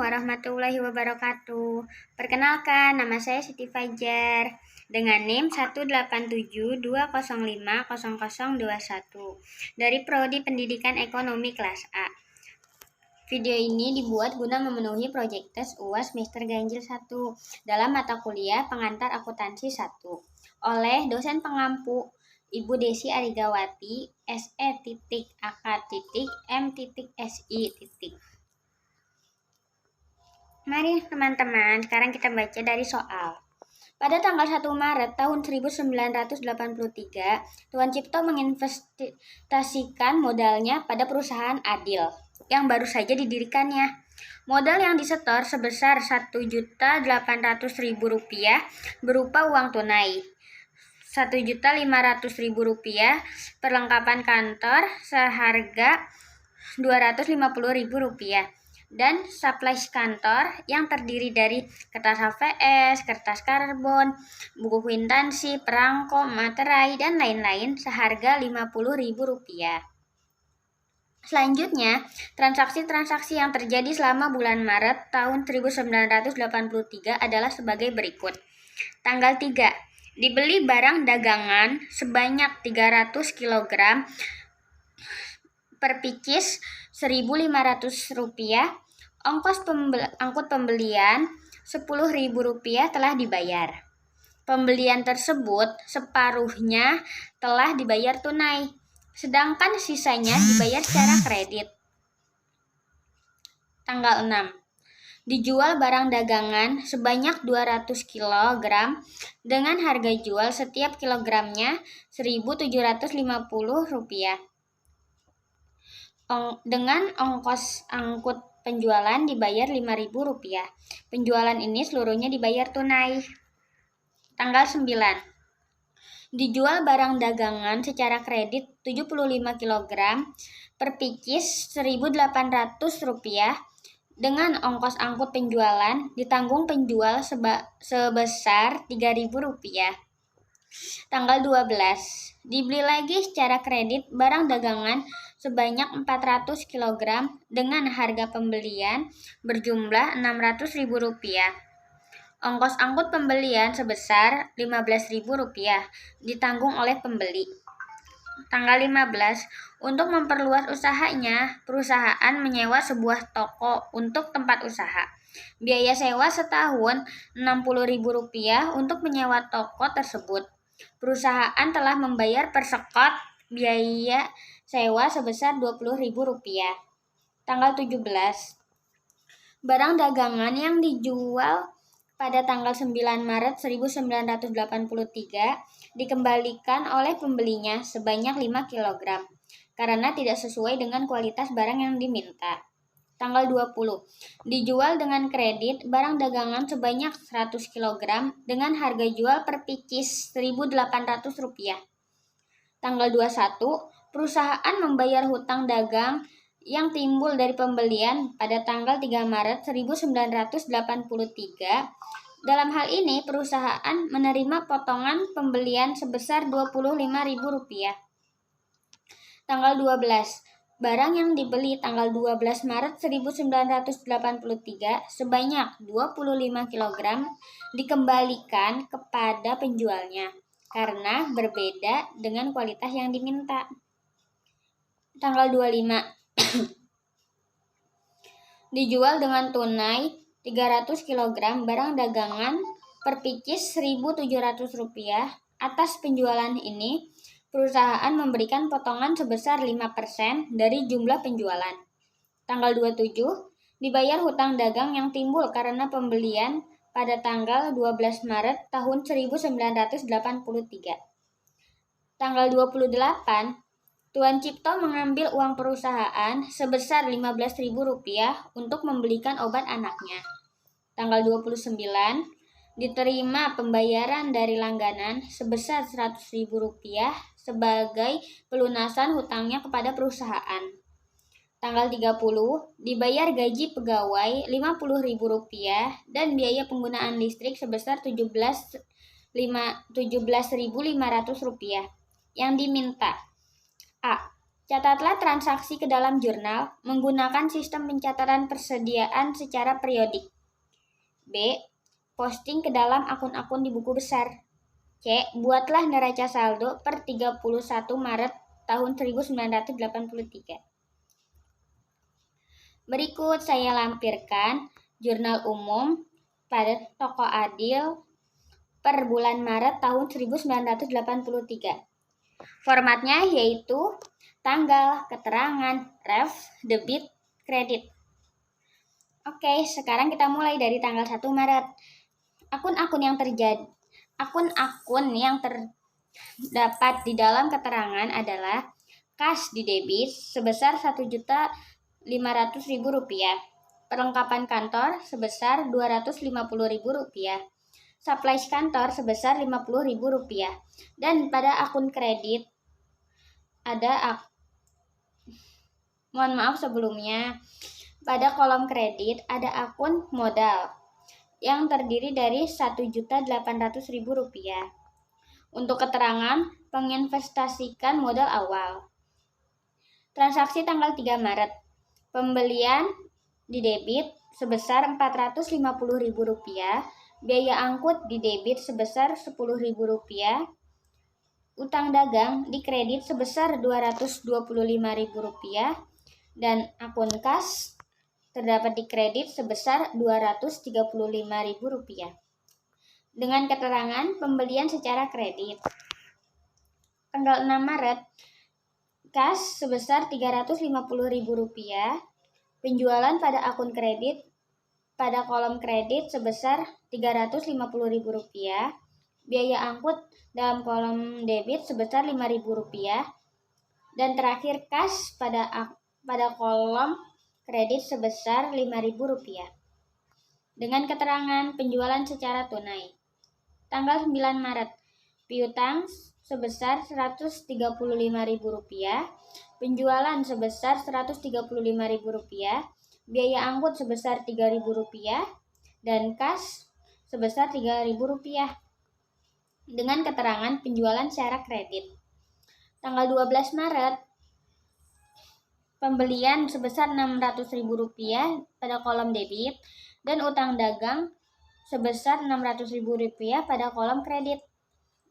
warahmatullahi wabarakatuh. Perkenalkan, nama saya Siti Fajar dengan NIM 18720500021 dari Prodi Pendidikan Ekonomi kelas A. Video ini dibuat guna memenuhi proyek tes UAS semester ganjil 1 dalam mata kuliah pengantar akuntansi 1 oleh dosen pengampu Ibu Desi Arigawati, SE.AK.M.SI. Mari teman-teman, sekarang kita baca dari soal. Pada tanggal 1 Maret tahun 1983, Tuan Cipto menginvestasikan modalnya pada perusahaan Adil yang baru saja didirikannya. Modal yang disetor sebesar Rp1.800.000 berupa uang tunai, Rp1.500.000 perlengkapan kantor seharga Rp250.000 dan suplai kantor yang terdiri dari kertas HVS, kertas karbon, buku kwitansi, perangko, materai, dan lain-lain seharga Rp50.000. Selanjutnya, transaksi-transaksi yang terjadi selama bulan Maret tahun 1983 adalah sebagai berikut. Tanggal 3, dibeli barang dagangan sebanyak 300 kg per picis Rp1.500, angkut pembelian Rp10.000 telah dibayar. Pembelian tersebut separuhnya telah dibayar tunai, sedangkan sisanya dibayar secara kredit. Tanggal 6, dijual barang dagangan sebanyak 200 kg dengan harga jual setiap kilogramnya Rp1.750. Dengan ongkos angkut penjualan dibayar Rp5.000. Penjualan ini seluruhnya dibayar tunai. Tanggal 9, dijual barang dagangan secara kredit 75 kg per picis Rp1.800 dengan ongkos angkut penjualan ditanggung penjual sebesar Rp3.000. Tanggal 12, dibeli lagi secara kredit barang dagangan sebanyak 400 kg dengan harga pembelian berjumlah Rp600.000. Ongkos angkut pembelian sebesar Rp15.000 ditanggung oleh pembeli. Tanggal 15, untuk memperluas usahanya, perusahaan menyewa sebuah toko untuk tempat usaha. Biaya sewa setahun Rp60.000 untuk menyewa toko tersebut. Perusahaan telah membayar persekot biaya sewa sebesar Rp20.000. Tanggal 17, barang dagangan yang dijual pada tanggal 9 Maret 1983 dikembalikan oleh pembelinya sebanyak 5 kg karena tidak sesuai dengan kualitas barang yang diminta. Tanggal 20, dijual dengan kredit barang dagangan sebanyak 100 kg dengan harga jual per picis Rp1.800. Tanggal 21, perusahaan membayar hutang dagang yang timbul dari pembelian pada tanggal 3 Maret 1983. Dalam hal ini, perusahaan menerima potongan pembelian sebesar Rp25.000. Tanggal 12, barang yang dibeli tanggal 12 Maret 1983 sebanyak 25 kg dikembalikan kepada penjualnya karena berbeda dengan kualitas yang diminta. Tanggal 25, dijual dengan tunai 300 kg barang dagangan per picis Rp1.700. Atas penjualan ini, perusahaan memberikan potongan sebesar 5% dari jumlah penjualan. Tanggal 27, dibayar hutang dagang yang timbul karena pembelian pada tanggal 12 Maret tahun 1983. Tanggal 28, Tuan Cipto mengambil uang perusahaan sebesar Rp15.000 untuk membelikan obat anaknya. Tanggal 29, diterima pembayaran dari langganan sebesar Rp100.000 sebagai pelunasan hutangnya kepada perusahaan. Tanggal 30, dibayar gaji pegawai Rp50.000 dan biaya penggunaan listrik sebesar Rp17.500 yang diminta. A. Catatlah transaksi ke dalam jurnal menggunakan sistem pencatatan persediaan secara periodik. B. Posting ke dalam akun-akun di buku besar. C. Buatlah neraca saldo per 31 Maret tahun 1983. Berikut saya lampirkan jurnal umum pada Toko Adil per bulan Maret tahun 1983. Formatnya yaitu tanggal, keterangan, ref, debit, kredit. Oke, sekarang kita mulai dari tanggal 1 Maret. Akun-akun yang terdapat di dalam keterangan adalah kas di debit sebesar Rp1.500.000, perlengkapan kantor sebesar Rp250.000, supplies kantor sebesar Rp50.000, dan pada akun kredit pada kolom kredit ada akun modal yang terdiri dari Rp1.800.000. Untuk keterangan penginvestasikan modal awal. Transaksi tanggal 3 Maret. Pembelian di debit sebesar Rp450.000, biaya angkut di debit sebesar Rp10.000, utang dagang di kredit sebesar Rp225.000, dan akun kas terdapat di kredit sebesar Rp235.000. Dengan keterangan pembelian secara kredit. Tanggal 6 Maret, kas sebesar Rp350.000, penjualan pada akun kredit pada kolom kredit sebesar Rp350.000, biaya angkut dalam kolom debit sebesar Rp5.000, dan terakhir kas pada kolom kredit sebesar Rp5.000. Dengan keterangan penjualan secara tunai. Tanggal 9 Maret, piutang sebesar Rp135.000, penjualan sebesar Rp135.000, biaya angkut sebesar Rp3.000, dan kas sebesar Rp3.000. Dengan keterangan penjualan secara kredit. Tanggal 12 Maret, pembelian sebesar Rp600.000 pada kolom debit, dan utang dagang sebesar Rp600.000 pada kolom kredit.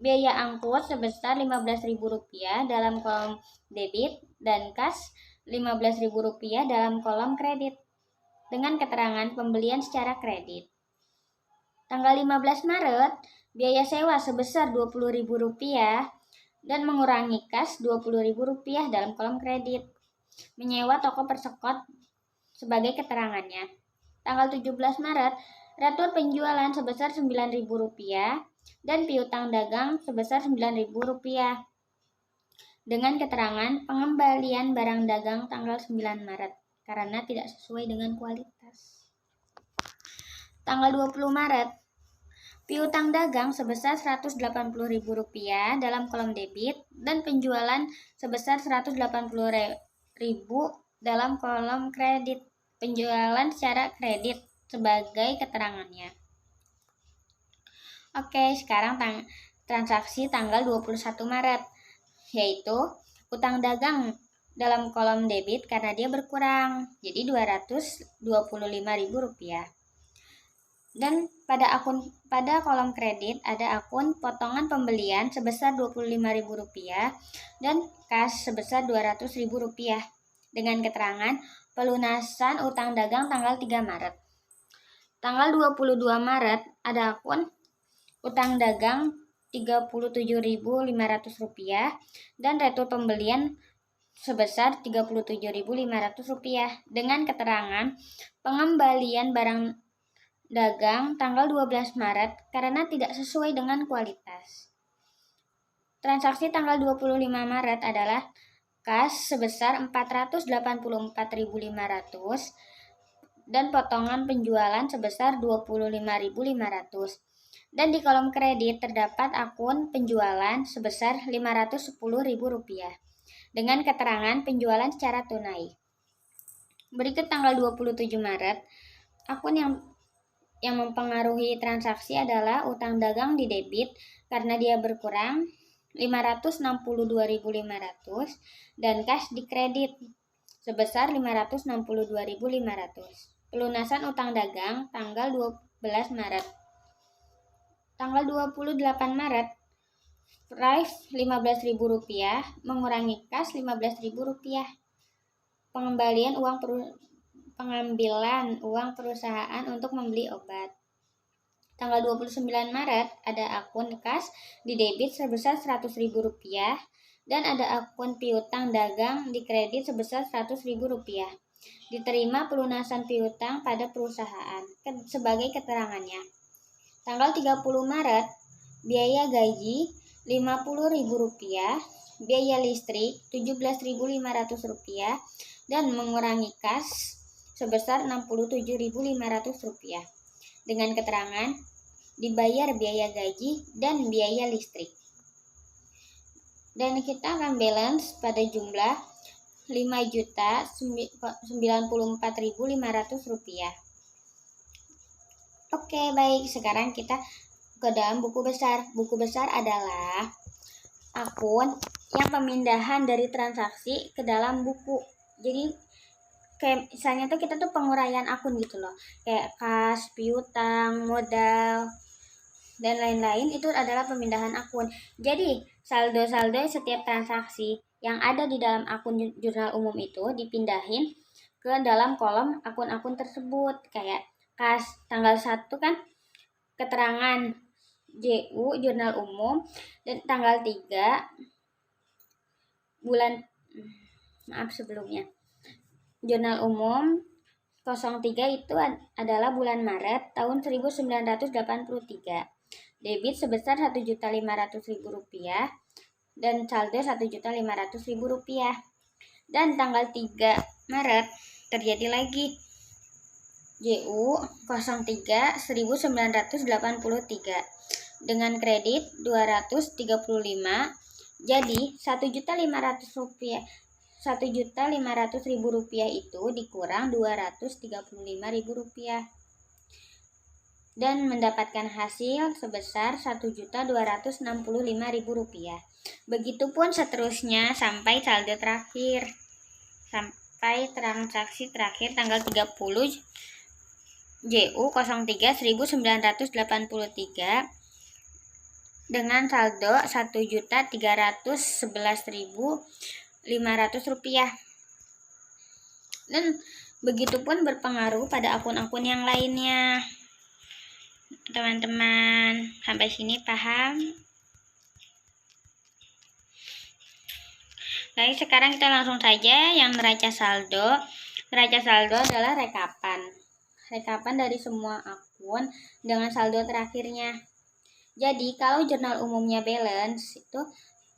Biaya angkut sebesar Rp15.000 dalam kolom debit, dan kas Rp15.000 dalam kolom kredit. Dengan keterangan pembelian secara kredit. Tanggal 15 Maret, biaya sewa sebesar Rp20.000 dan mengurangi kas Rp20.000 dalam kolom kredit. Menyewa toko persekot sebagai keterangannya. Tanggal 17 Maret, retur penjualan sebesar Rp9.000 dan piutang dagang sebesar Rp9.000. Dengan keterangan pengembalian barang dagang tanggal 9 Maret karena tidak sesuai dengan kualitas. Tanggal 20 Maret, piutang dagang sebesar Rp180.000 dalam kolom debit dan penjualan sebesar Rp180.000 dalam kolom kredit. Penjualan secara kredit sebagai keterangannya. Oke, sekarang transaksi tanggal 21 Maret, yaitu utang dagang dalam kolom debit karena dia berkurang, jadi Rp225.000. Dan pada kolom kredit ada akun potongan pembelian sebesar Rp25.000 dan kas sebesar Rp200.000 dengan keterangan pelunasan utang dagang tanggal 3 Maret. Tanggal 22 Maret ada akun utang dagang Rp37.500 dan retur pembelian sebesar Rp37.500 dengan keterangan pengembalian barang dagang tanggal 12 Maret karena tidak sesuai dengan kualitas. Transaksi tanggal 25 Maret adalah kas sebesar Rp484.500 dan potongan penjualan sebesar Rp25.500. Dan di kolom kredit terdapat akun penjualan sebesar Rp510.000 dengan keterangan penjualan secara tunai. Berikut tanggal 27 Maret, akun yang mempengaruhi transaksi adalah utang dagang di debit karena dia berkurang 562.500 dan kas di kredit sebesar 562.500. Pelunasan utang dagang tanggal 12 Maret. Tanggal 28 Maret, price Rp15.000 mengurangi kas Rp15.000. Pengambilan uang perusahaan untuk membeli obat. Tanggal 29 Maret ada akun kas di debit sebesar Rp100.000 dan ada akun piutang dagang di kredit sebesar Rp100.000. Diterima pelunasan piutang pada perusahaan sebagai keterangannya. Tanggal 30 Maret, biaya gaji Rp50.000, biaya listrik Rp17.500 dan mengurangi kas sebesar Rp67.500 dengan keterangan dibayar biaya gaji dan biaya listrik. Dan kita akan balance pada jumlah Rp5.094.500. Oke, baik. Sekarang kita ke dalam buku besar. Buku besar adalah akun yang pemindahan dari transaksi ke dalam buku. Jadi kayak misalnya tuh kita tuh penguraian akun gitu loh, kayak kas, piutang, modal, dan lain-lain itu adalah pemindahan akun. Jadi saldo-saldo setiap transaksi yang ada di dalam akun jurnal umum itu dipindahin ke dalam kolom akun-akun tersebut. Kayak kas tanggal 1 kan keterangan JU jurnal umum, dan tanggal 3 bulan sebelumnya jurnal umum 03 itu adalah bulan Maret tahun 1983. Debit sebesar Rp1.500.000 dan saldo Rp1.500.000. Dan tanggal 3 Maret terjadi lagi JU 03 1983 dengan kredit 235. Jadi Rp1.500.000 itu dikurang Rp235.000 dan mendapatkan hasil sebesar Rp1.265.000. Begitupun seterusnya sampai saldo terakhir, sampai transaksi terakhir tanggal 30 JU 03 1983 dengan saldo Rp1.311.500. Dan begitupun berpengaruh pada akun-akun yang lainnya. Teman-teman, sampai sini paham? Baik, sekarang kita langsung saja yang neraca saldo. Neraca saldo adalah rekapan dari semua akun dengan saldo terakhirnya. Jadi kalau jurnal umumnya balance, itu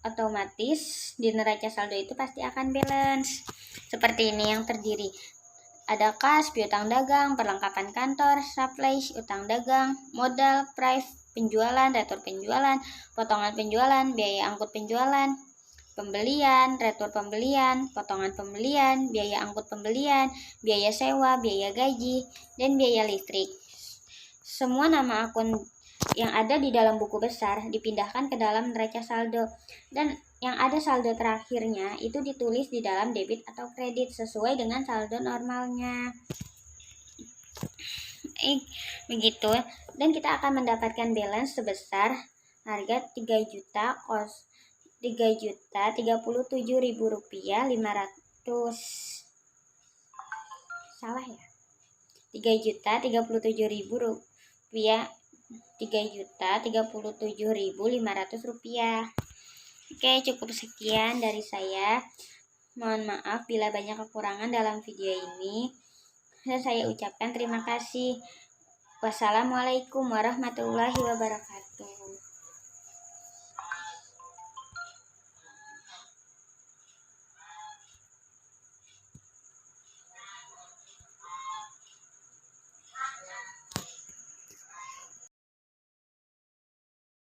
otomatis di neraca saldo itu pasti akan balance. Seperti ini yang terdiri ada kas, piutang dagang, perlengkapan kantor, supplies, utang dagang, modal, price, penjualan, retur penjualan, potongan penjualan, biaya angkut penjualan, pembelian, retur pembelian, potongan pembelian, biaya angkut pembelian, biaya sewa, biaya gaji, dan biaya listrik. Semua nama akun yang ada di dalam buku besar dipindahkan ke dalam neraca saldo, dan yang ada saldo terakhirnya itu ditulis di dalam debit atau kredit sesuai dengan saldo normalnya. Begitu, dan kita akan mendapatkan balance sebesar harga Rp3.037.500. Salah ya? Rp3.037.000. Rp3.037.500. Oke, cukup sekian dari saya. Mohon maaf bila banyak kekurangan dalam video ini. Dan saya ucapkan terima kasih. Wassalamualaikum warahmatullahi wabarakatuh.